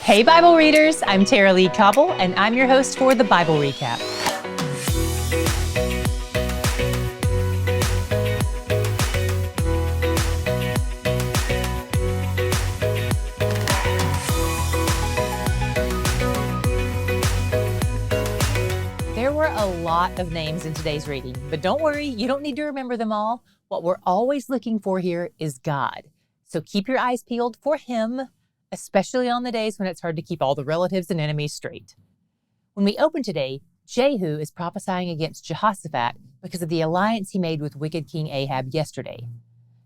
Hey Bible readers, I'm Tara Lee Cobble, and I'm your host for the Bible Recap. There were a lot of names in today's reading, but don't worry, you don't need to remember them all. What we're always looking for here is God. So keep your eyes peeled for Him, especially on the days when it's hard to keep all the relatives and enemies straight. When we open today, Jehu is prophesying against Jehoshaphat because of the alliance he made with wicked King Ahab yesterday.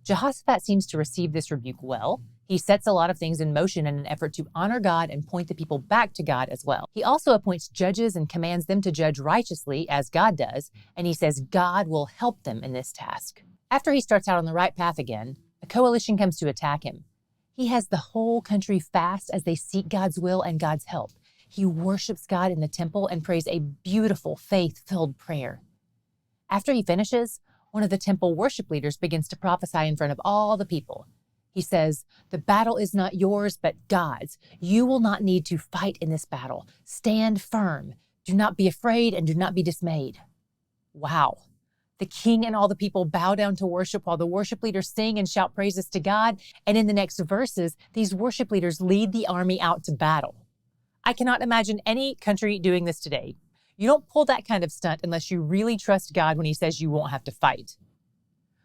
Jehoshaphat seems to receive this rebuke well. He sets a lot of things in motion in an effort to honor God and point the people back to God as well. He also appoints judges and commands them to judge righteously, as God does, and he says God will help them in this task. After he starts out on the right path again, a coalition comes to attack him. He has the whole country fast as they seek God's will and God's help. He worships God in the temple and prays a beautiful, faith-filled prayer. After he finishes, one of the temple worship leaders begins to prophesy in front of all the people. He says, "The battle is not yours, but God's. You will not need to fight in this battle. Stand firm. Do not be afraid and do not be dismayed." Wow. The king and all the people bow down to worship while the worship leaders sing and shout praises to God. And in the next verses, these worship leaders lead the army out to battle. I cannot imagine any country doing this today. You don't pull that kind of stunt unless you really trust God when He says you won't have to fight.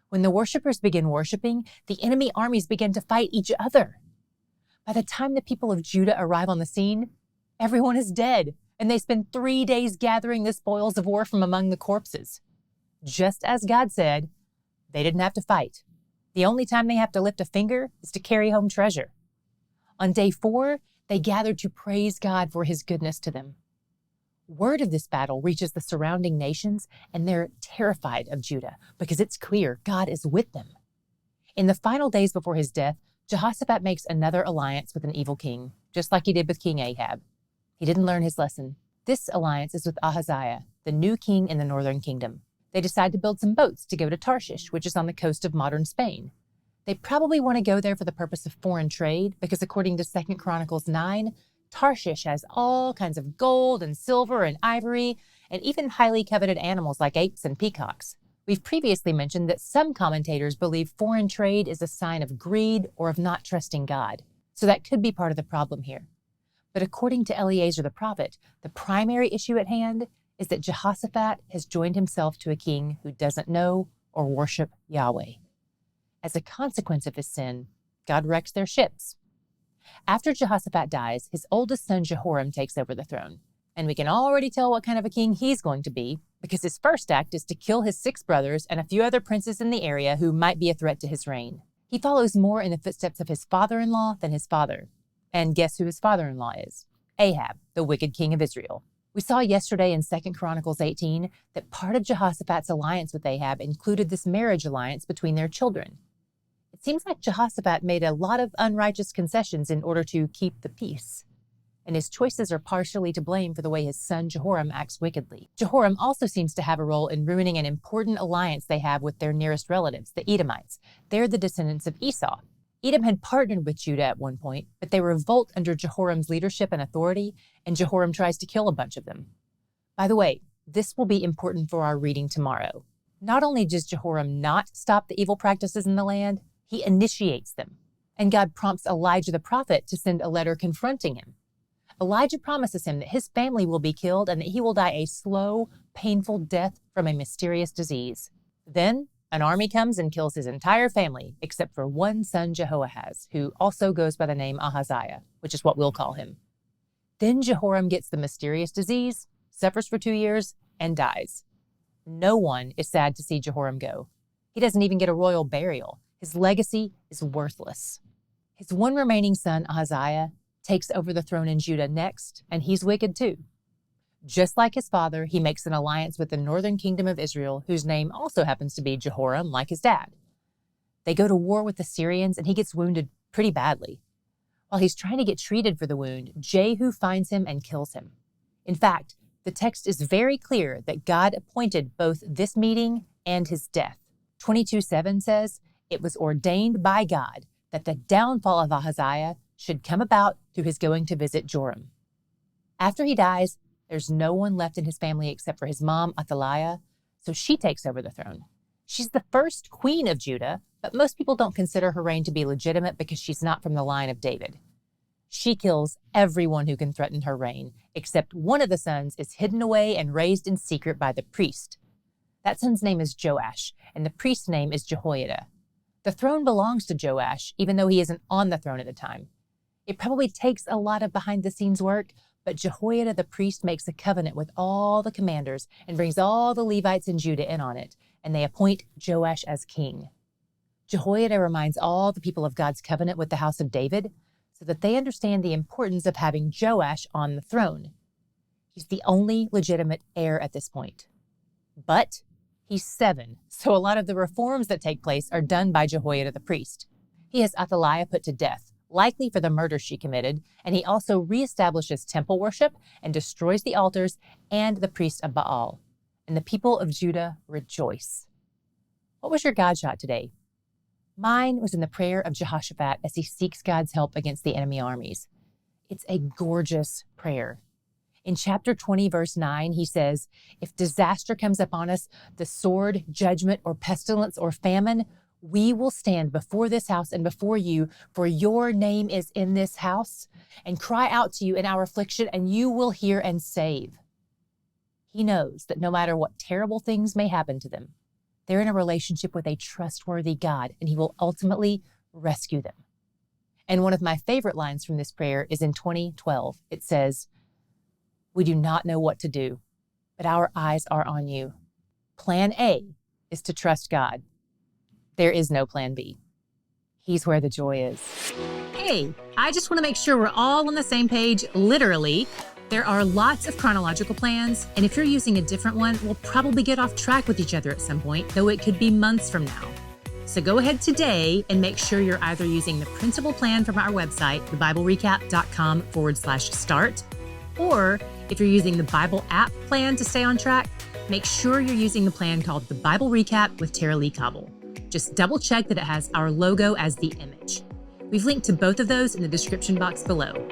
When the worshipers begin worshiping, the enemy armies begin to fight each other. By the time the people of Judah arrive on the scene, everyone is dead, and they spend 3 days gathering the spoils of war from among the corpses. Just as God said, they didn't have to fight. The only time they have to lift a finger is to carry home treasure. On day 4, they gathered to praise God for His goodness to them. Word of this battle reaches the surrounding nations, and they're terrified of Judah because it's clear God is with them. In the final days before his death, Jehoshaphat makes another alliance with an evil king, just like he did with King Ahab. He didn't learn his lesson. This alliance is with Ahaziah, the new king in the northern kingdom. They decide to build some boats to go to Tarshish, which is on the coast of modern Spain. They probably want to go there for the purpose of foreign trade because according to 2 Chronicles 9, Tarshish has all kinds of gold and silver and ivory and even highly coveted animals like apes and peacocks. We've previously mentioned that some commentators believe foreign trade is a sign of greed or of not trusting God. So that could be part of the problem here. But according to Eliezer the prophet, the primary issue at hand is that Jehoshaphat has joined himself to a king who doesn't know or worship Yahweh. As a consequence of his sin, God wrecks their ships. After Jehoshaphat dies, his oldest son Jehoram takes over the throne. And we can already tell what kind of a king he's going to be, because his first act is to kill his 6 brothers and a few other princes in the area who might be a threat to his reign. He follows more in the footsteps of his father-in-law than his father. And guess who his father-in-law is? Ahab, the wicked king of Israel. We saw yesterday in 2 Chronicles 18 that part of Jehoshaphat's alliance with Ahab included this marriage alliance between their children. It seems like Jehoshaphat made a lot of unrighteous concessions in order to keep the peace. And his choices are partially to blame for the way his son Jehoram acts wickedly. Jehoram also seems to have a role in ruining an important alliance they have with their nearest relatives, the Edomites. They're the descendants of Esau. Edom had partnered with Judah at one point, but they revolt under Jehoram's leadership and authority, and Jehoram tries to kill a bunch of them. By the way, this will be important for our reading tomorrow. Not only does Jehoram not stop the evil practices in the land, he initiates them. And God prompts Elijah the prophet to send a letter confronting him. Elijah promises him that his family will be killed and that he will die a slow, painful death from a mysterious disease. Then, an army comes and kills his entire family, except for one son, Jehoahaz, who also goes by the name Ahaziah, which is what we'll call him. Then Jehoram gets the mysterious disease, suffers for 2 years, and dies. No one is sad to see Jehoram go. He doesn't even get a royal burial. His legacy is worthless. His one remaining son, Ahaziah, takes over the throne in Judah next, and he's wicked too. Just like his father, he makes an alliance with the northern kingdom of Israel, whose name also happens to be Jehoram, like his dad. They go to war with the Syrians, and he gets wounded pretty badly. While he's trying to get treated for the wound, Jehu finds him and kills him. In fact, the text is very clear that God appointed both this meeting and his death. 22:7 says, "It was ordained by God that the downfall of Ahaziah should come about through his going to visit Joram. After he dies, there's no one left in his family except for his mom, Athaliah, so she takes over the throne. She's the first queen of Judah, but most people don't consider her reign to be legitimate because she's not from the line of David. She kills everyone who can threaten her reign, except one of the sons is hidden away and raised in secret by the priest. That son's name is Joash, and the priest's name is Jehoiada. The throne belongs to Joash, even though he isn't on the throne at the time. It probably takes a lot of behind-the-scenes work, but Jehoiada the priest makes a covenant with all the commanders and brings all the Levites in Judah in on it, and they appoint Joash as king. Jehoiada reminds all the people of God's covenant with the house of David so that they understand the importance of having Joash on the throne. He's the only legitimate heir at this point. But he's 7, so a lot of the reforms that take place are done by Jehoiada the priest. He has Athaliah put to death, likely for the murder she committed, and he also reestablishes temple worship and destroys the altars and the priests of Baal. And the people of Judah rejoice. What was your God shot today? Mine was in the prayer of Jehoshaphat as he seeks God's help against the enemy armies. It's a gorgeous prayer. In chapter 20, verse 9, he says, "If disaster comes upon us, the sword, judgment, or pestilence, or famine, we will stand before this house and before you, for your name is in this house, and cry out to you in our affliction, and you will hear and save." He knows that no matter what terrible things may happen to them, they're in a relationship with a trustworthy God, and he will ultimately rescue them. And one of my favorite lines from this prayer is in 20:12. It says, "We do not know what to do, but our eyes are on you." Plan A is to trust God. There is no plan B. He's where the joy is. Hey, I just want to make sure we're all on the same page, literally. There are lots of chronological plans, and if you're using a different one, we'll probably get off track with each other at some point, though it could be months from now. So go ahead today and make sure you're either using the Printable plan from our website, thebiblerecap.com/start, or if you're using the Bible app plan to stay on track, make sure you're using the plan called the Bible Recap with Tara Lee Cobble. Just double check that it has our logo as the image. We've linked to both of those in the description box below.